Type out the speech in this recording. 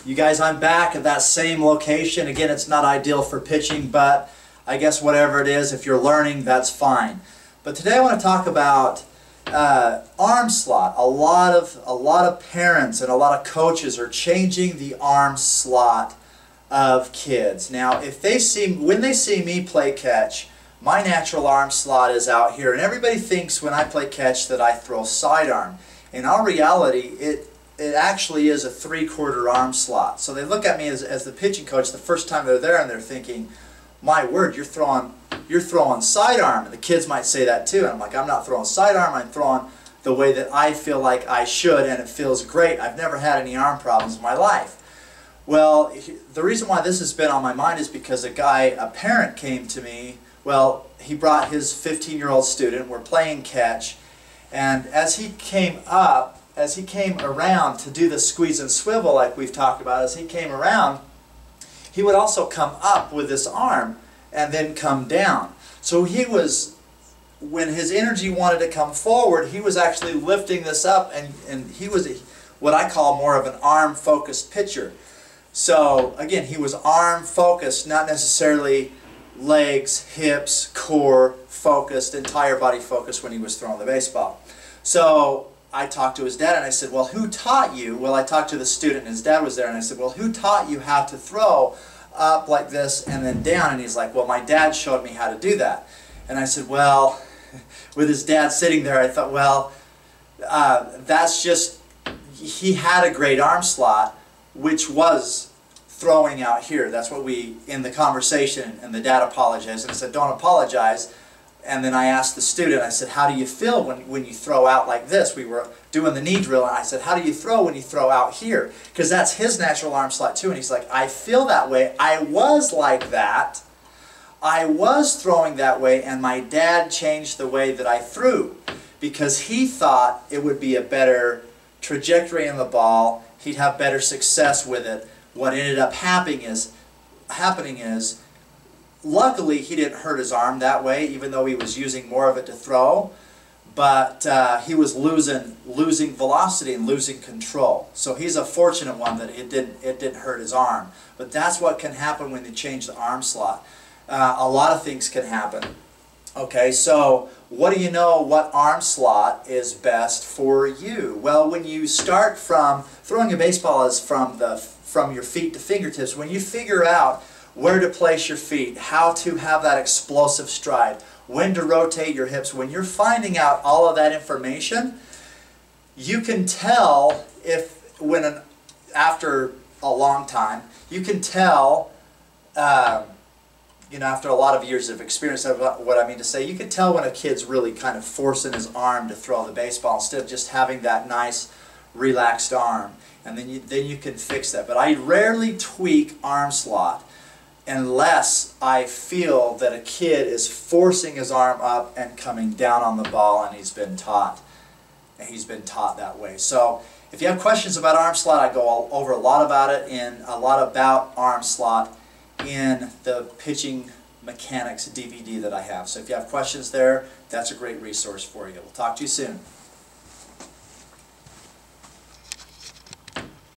You guys, I'm back at that same location. Again, it's not ideal for pitching, but I guess whatever it is, if you're learning, that's fine. But today I want to talk about arm slot. A lot of parents and a lot of coaches are changing the arm slot of kids. Now, when they see me play catch, my natural arm slot is out here, and everybody thinks when I play catch that I throw sidearm. In our reality, it actually is a 3/4 arm slot. So they look at me as the pitching coach the first time they're there, and they're thinking, "My word, you're throwing sidearm." And the kids might say that too. And I'm like, "I'm not throwing sidearm. I'm throwing the way that I feel like I should, and it feels great. I've never had any arm problems in my life." Well, the reason why this has been on my mind is because a parent came to me. Well, he brought his 15-year-old student. We're playing catch, and as he came around to do the squeeze and swivel like we've talked about, as he came around, he would also come up with this arm and then come down. So when his energy wanted to come forward, he was actually lifting this up, and he was what I call more of an arm-focused pitcher. So again, he was arm-focused, not necessarily legs, hips, core focused, entire body focused when he was throwing the baseball. So I talked to his dad and I said, "Well, who taught you?" Well, I talked to the student and his dad was there, and I said, "Well, who taught you how to throw up like this and then down?" And he's like, "Well, my dad showed me how to do that." And I said, well, with his dad sitting there, I thought, well, that's just, he had a great arm slot, which was throwing out here. That's what in the conversation, and the dad apologized, and I said, "Don't apologize." And then I asked the student, I said, "How do you feel when you throw out like this?" We were doing the knee drill, and I said, "How do you throw when you throw out here?" Because that's his natural arm slot too. And he's like, "I feel that way. I was like that. I was throwing that way, and my dad changed the way that I threw because he thought it would be a better trajectory in the ball. He'd have better success with it." What ended up happening is, luckily he didn't hurt his arm that way, even though he was using more of it to throw, but he was losing velocity and losing control. So he's a fortunate one that it didn't hurt his arm. But that's what can happen when you change the arm slot. A lot of things can happen. Okay, so what do you know what arm slot is best for you? Well, when you start from throwing a baseball is from your feet to fingertips. When you figure out where to place your feet, how to have that explosive stride, when to rotate your hips, when you're finding out all of that information, you can tell after a long time, you can tell, after a lot of years of experience, what I mean to say, you can tell when a kid's really kind of forcing his arm to throw the baseball instead of just having that nice relaxed arm. And then you can fix that. But I rarely tweak arm slot unless I feel that a kid is forcing his arm up and coming down on the ball, and he's been taught that way. So if you have questions about arm slot, I go over a lot about arm slot in the Pitching Mechanics DVD that I have. So if you have questions there, that's a great resource for you. We'll talk to you soon.